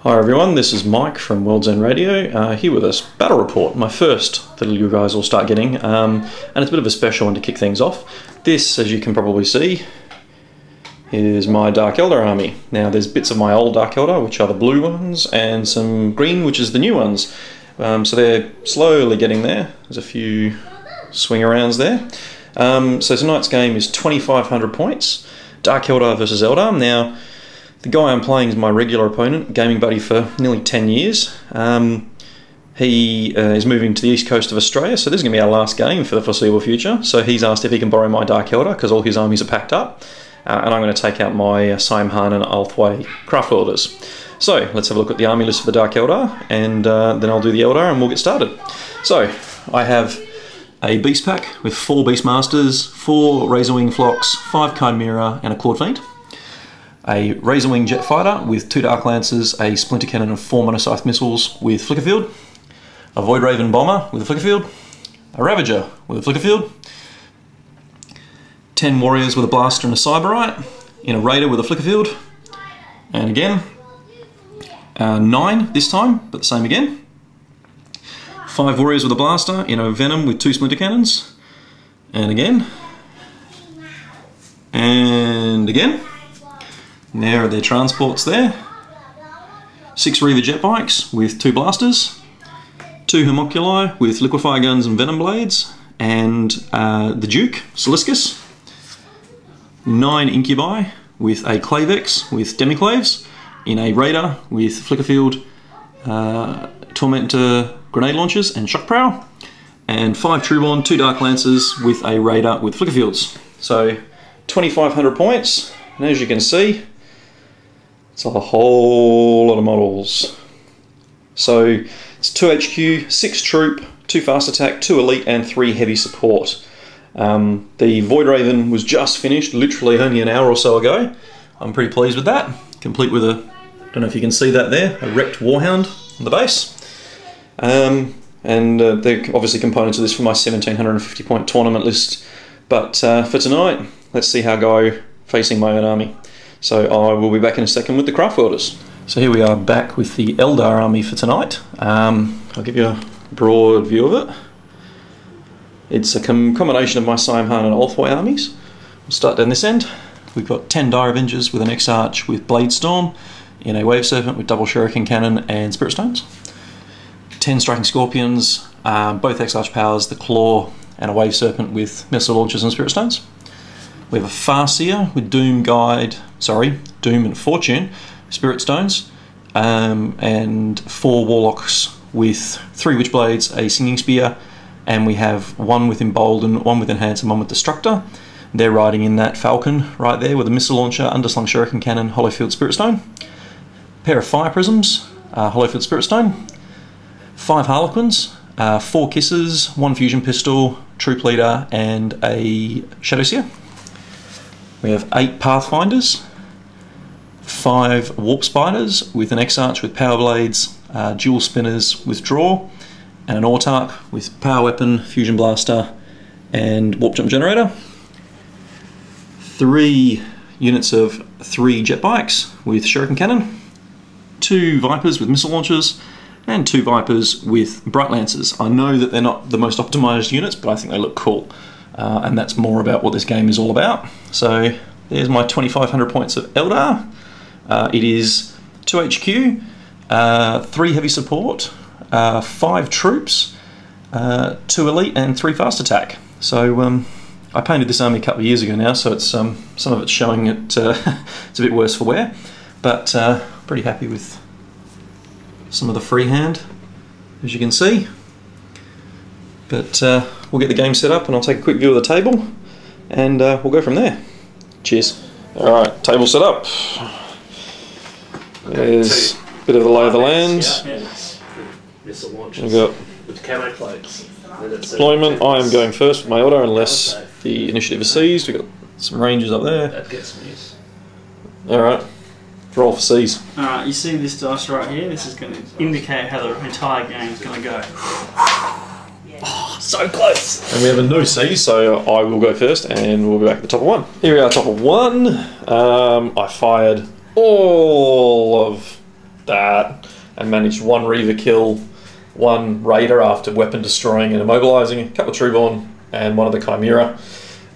Hi everyone, this is Mike from World's End Radio, here with this battle report, my first that you guys will start getting, and it's a bit of a special one to kick things off. This, as you can probably see, is my Dark Eldar army. Now there's bits of my old Dark Eldar, which are the blue ones, and some green, which is the new ones. So they're slowly getting there. There's a few swing arounds there. So tonight's game is 2,500 points, Dark Eldar versus Eldar. Now, the guy I'm playing is my regular opponent, gaming buddy for nearly 10 years. He is moving to the east coast of Australia, so this is going to be our last game for the foreseeable future. So he's asked if he can borrow my Dark Eldar, because all his armies are packed up. And I'm going to take out my Simhan and Althway craft orders. So let's have a look at the army list for the Dark Eldar, and then I'll do the Eldar and we'll get started. So I have a Beast Pack with 4 Beastmasters, 4 Razorwing Flocks, 5 Khymera and a Clawed Fiend. A Razorwing Jet Fighter with 2 Dark Lancers, a Splinter Cannon and 4 Monoscythe Missiles with Flicker Field, a Void Raven Bomber with a Flicker Field, a Ravager with a Flicker Field, 10 Warriors with a Blaster and a Cyberite, in a Raider with a Flicker Field, and again, 9 this time, but the same again, 5 Warriors with a Blaster, in a Venom with 2 Splinter Cannons, and again, and again. And there are their transports there. 6 Reaver Jetbikes with 2 blasters, 2 Haemonculus with liquefire guns and venom blades, and the Duke, Sliscus. 9 Incubi with a Clavex with demiclaves, in a Raider with Flicker Field, Tormentor grenade launchers and shock prow, and 5 Trueborn, 2 Dark Lancers with a Raider with Flicker Fields. So 2,500 points, and as you can see, it's a whole lot of models. So it's 2 HQ, 6 Troop, 2 Fast Attack, 2 Elite and 3 Heavy Support. The Void Raven was just finished, literally only an hour or so ago. I'm pretty pleased with that. Complete with a, don't know if you can see that there, a wrecked Warhound on the base. And they're obviously components of this for my 1,750 point tournament list. But for tonight, let's see how I go facing my own army. So I will be back in a second with the craft orders. So here we are back with the Eldar army for tonight. I'll give you a broad view of it. It's a combination of my Simhan and Althway armies. We'll start down this end. We've got 10 Dire Avengers with an Autarch with Blade Storm, in a Wave Serpent with double Shuriken Cannon and Spirit Stones. 10 Striking Scorpions, both Autarch powers, the Claw and a Wave Serpent with missile launchers and Spirit Stones. We have a Farseer with Doom and Fortune Spirit Stones, and 4 Warlocks with 3 Witchblades, a Singing Spear, and we have 1 with Embolden, 1 with Enhance and 1 with Destructor. They're riding in that Falcon right there with a missile launcher, underslung Shuriken Cannon, Hollowfield Spirit Stone. A pair of Fire Prisms, Hollowfield Spirit Stone. 5 Harlequins, 4 Kisses, 1 Fusion Pistol, Troop Leader and a Shadowseer. We have 8 Pathfinders, 5 Warp Spiders with an Exarch with Power Blades, Dual Spinners with Draw, and an Autarch with Power Weapon, Fusion Blaster, and Warp Jump Generator. 3 units of 3 Jetbikes with Shuriken Cannon, 2 Vypers with Missile Launchers, and 2 Vypers with Bright Lancers. I know that they're not the most optimised units, but I think they look cool. And that's more about what this game is all about. So there's my 2,500 points of Eldar. It is 2 HQ, 3 Heavy Support, 5 Troops, 2 Elite and 3 Fast Attack. So I painted this army a couple of years ago now, so it's some of it's showing it it's a bit worse for wear, but pretty happy with some of the freehand, as you can see. But we'll get the game set up and I'll take a quick view of the table and we'll go from there. Cheers. Alright, table set up. There's a bit of the lay of the land. We've got deployment. I am going first with my Eldar unless the initiative is seized. We've got some Rangers up there. Alright, roll for seize. Alright, you see this dice right here? This is going to indicate how the entire game is going to go. Oh, so close! And we have a no C, so I will go first and we'll be back at the top of 1. Here we are, top of 1. I fired all of that, and managed one Reaver kill, one Raider after weapon destroying and immobilising, a couple of Trueborn, and one of the Khymera.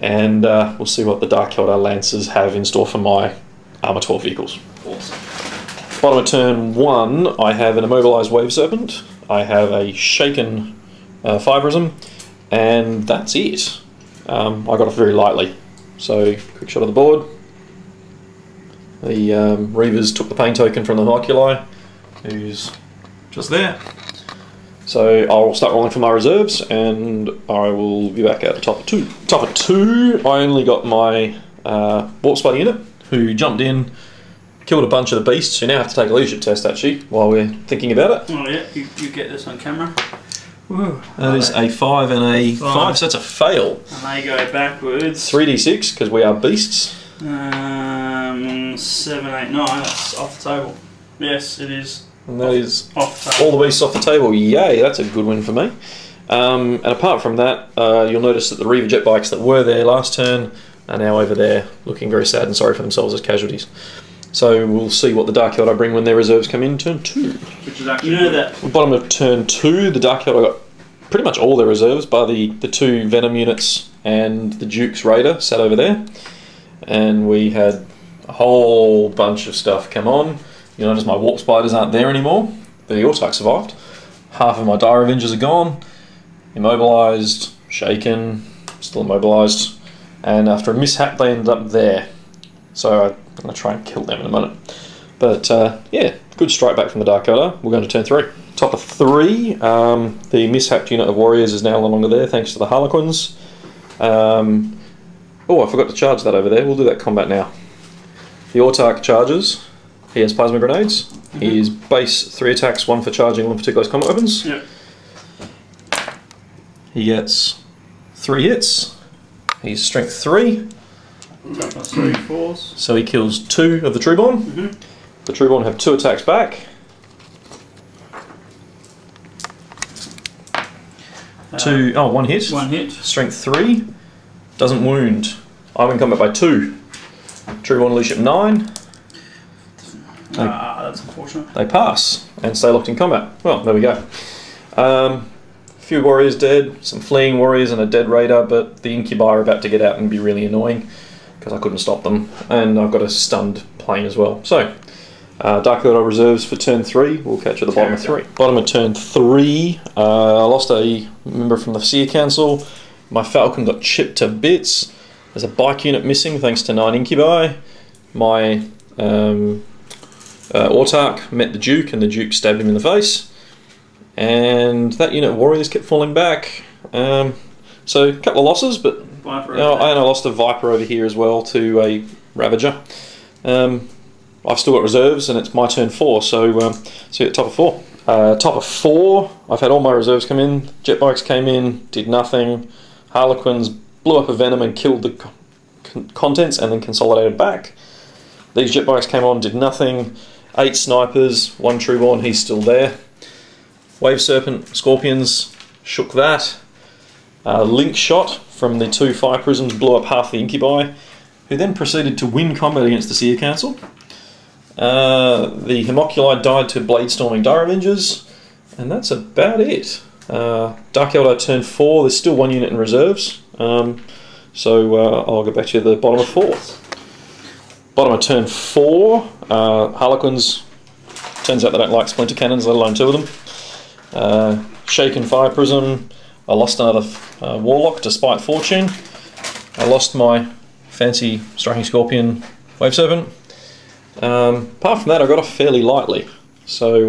And we'll see what the Dark Eldar Lancers have in store for my Armour 12 vehicles. Awesome. Bottom of turn 1, I have an immobilised Wave Serpent, I have a shaken Fire Prism, and that's it. I got off very lightly. So, quick shot of the board. The Reavers took the pain token from the Haemonculus, who's just there. So I'll start rolling for my reserves, and I will be back at the top of 2. Top of 2, I only got my Warp Spider unit, who jumped in, killed a bunch of the beasts, who now have to take a leadership test actually, while we're thinking about it. Oh yeah, you get this on camera. Woo. That is a 5 and a 5, so that's a fail. And they go backwards. 3d6, because we are beasts. 7, 8, 9, that's off the table. Yes, it is. And that is off the table. all the beasts off the table. Yay, that's a good win for me. And apart from that, you'll notice that the Reaver Jetbikes that were there last turn are now over there, looking very sad and sorry for themselves as casualties. So we'll see what the Dark Eldar bring when their reserves come in turn 2. Which is actually, you know that. Bottom of turn 2, the Dark Eldar got pretty much all their reserves, bar the 2 Venom units and the Duke's Raider sat over there. And we had a whole bunch of stuff come on. You notice my Warp Spiders aren't there anymore, but the Autarch survived. Half of my Dire Avengers are gone, immobilised, shaken, still immobilised, and after a mishap they ended up there. So I'm going to try and kill them in a minute. But yeah, good strike back from the Dark Eldar. We're going to turn 3. Top of 3, the mishapped unit of Warriors is now no longer there thanks to the Harlequins. Oh, I forgot to charge that over there. We'll do that combat now. The Autarch charges. He has plasma grenades. He's base 3 attacks, 1 for charging, 1 for 2 close combat weapons. Yep. He gets 3 hits. He's strength 3. That's 3 4s. So he kills 2 of the Trueborn. The Trueborn have 2 attacks back. 1 hit. 1 hit. Strength 3. Doesn't wound. I'm in combat by 2. Trueborn leadership 9. That's unfortunate. They pass and stay locked in combat. Well, there we go. A few warriors dead, some fleeing warriors and a dead raider, but the Incubi are about to get out and be really annoying because I couldn't stop them, and I've got a stunned plane as well. So, Dark Eldar reserves for turn 3. We'll catch at the bottom of 3. Bottom of turn 3, I lost a member from the Farseer Council. My Falcon got chipped to bits. There's a bike unit missing thanks to 9 Incubi. My Autarch met the Duke, and the Duke stabbed him in the face. And that unit of warriors kept falling back. So a couple of losses, but Viper and I lost a Viper over here as well to a Ravager. I've still got reserves, and it's my turn 4. So see you at top of 4. Top of 4, I've had all my reserves come in. Jetbikes came in, did nothing. Harlequins blew up a Venom and killed the contents, and then consolidated back. These Jetbikes came on, did nothing. 8 snipers, 1 Trueborn, he's still there. Wave Serpent, Scorpions, shook that. Link shot from the 2 Fire Prisms blew up half the Incubi, who then proceeded to win combat against the Seer Council. The Haemonculus died to Bladestorming Dire Avengers, and that's about it. Dark Eldar turn 4, there's still 1 unit in reserves, so I'll get back to you at the bottom of 4. Bottom of turn 4, Harlequins, turns out they don't like splinter cannons, let alone 2 of them. Shaken Fire Prism, I lost another Warlock despite fortune. I lost my fancy Striking Scorpion Wave Serpent. Apart from that, I got off fairly lightly, so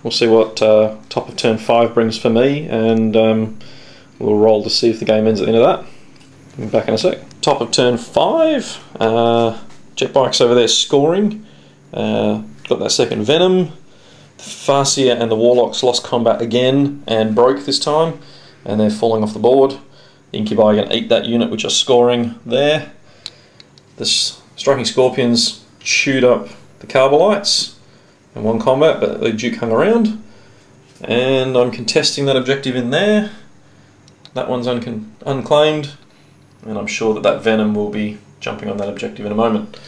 we'll see what top of turn 5 brings for me, and we'll roll to see if the game ends at the end of that. I'll be back in a sec. Top of turn 5, Jetbikes over there scoring. Got that second Venom. The Farseer and the Warlocks lost combat again and broke this time, and they're falling off the board. The Incubi are going to eat that unit, which are scoring there. The Striking Scorpions chewed up the Kabalites in 1 combat, but the Duke hung around. And I'm contesting that objective in there. That one's unclaimed, and I'm sure that Venom will be jumping on that objective in a moment.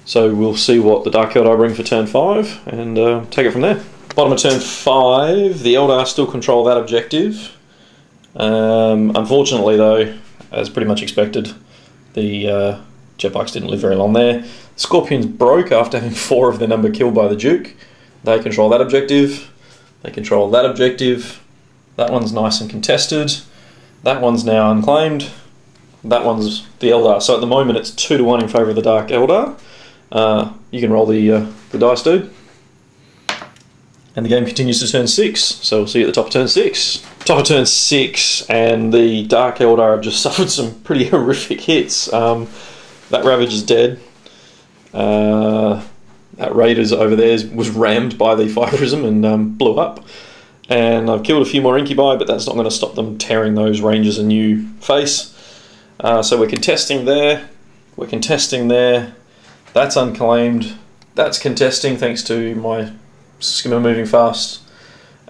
So we'll see what the Dark Eldar bring for turn 5 and take it from there. Bottom of turn 5, the Eldar still control that objective. Unfortunately though, as pretty much expected, the Jetbikes didn't live very long there. Scorpions broke after having 4 of their number killed by the Duke. They control that objective. They control that objective. That one's nice and contested. That one's now unclaimed. That one's the Eldar. So at the moment it's 2-1 in favour of the Dark Eldar. You can roll the dice, dude. And the game continues to turn 6. So we'll see you at the top of turn 6. Top of turn 6, and the Dark Eldar have just suffered some pretty horrific hits. That Ravager's dead. That Raiders over there was rammed by the Fire Prism and blew up. And I've killed a few more Incubi, but that's not going to stop them tearing those Rangers a new face. So we're contesting there. We're contesting there. That's unclaimed. That's contesting thanks to my skimmer moving fast.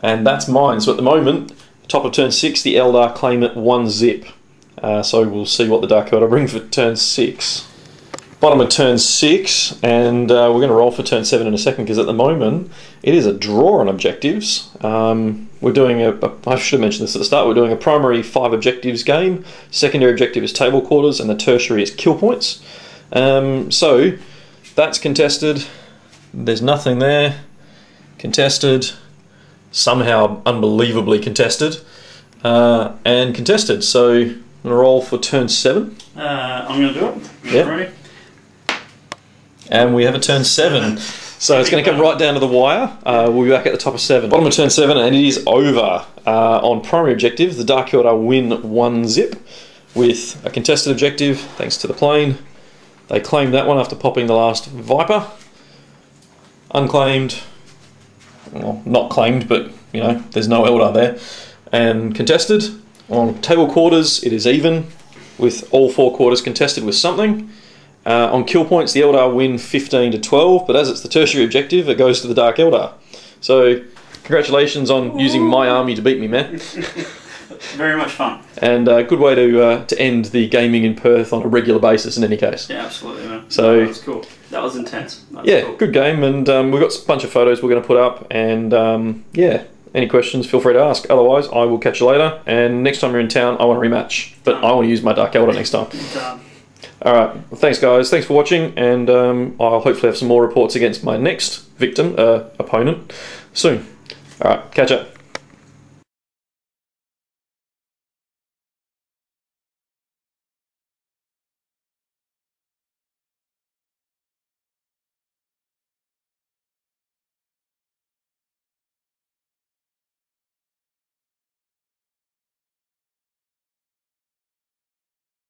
And that's mine. So at the moment, top of turn 6, the Eldar claim it 1 zip. So we'll see what the Dark Eldar bring for turn 6. Bottom of turn 6, and we're going to roll for turn 7 in a second, because at the moment it is a draw on objectives. We're doing I should have mentioned this at the start, we're doing a primary 5 objectives game, secondary objective is table quarters, and the tertiary is kill points. So that's contested, there's nothing there, contested, somehow unbelievably contested, and contested. So I'm going to roll for turn 7. I'm going to do it. Yep. Ready? And we have a turn 7. So it's going to come right down to the wire. We'll be back at the top of 7. Bottom of turn 7, and it is over. On primary objectives, the Dark Eldar win 1 zip with a contested objective, thanks to the plane. They claim that one after popping the last Viper. Unclaimed. Well, not claimed, but, you know, there's no Eldar there. And contested. On table quarters, it is even, with all 4 quarters contested with something. On kill points, the Eldar win 15 to 12, but as it's the tertiary objective, it goes to the Dark Eldar. So, congratulations on using my army to beat me, man. Very much fun. And a good way to end the gaming in Perth on a regular basis in any case. Yeah, absolutely, man. So, that was cool. That was intense. Yeah, cool. Good game, and we've got a bunch of photos we're going to put up, and yeah, any questions, feel free to ask. Otherwise, I will catch you later, and next time you're in town, I want a rematch. But I want to use my Dark Eldar next time. Alright, well, thanks guys, thanks for watching, and I'll hopefully have some more reports against my next opponent soon. Alright, catch up.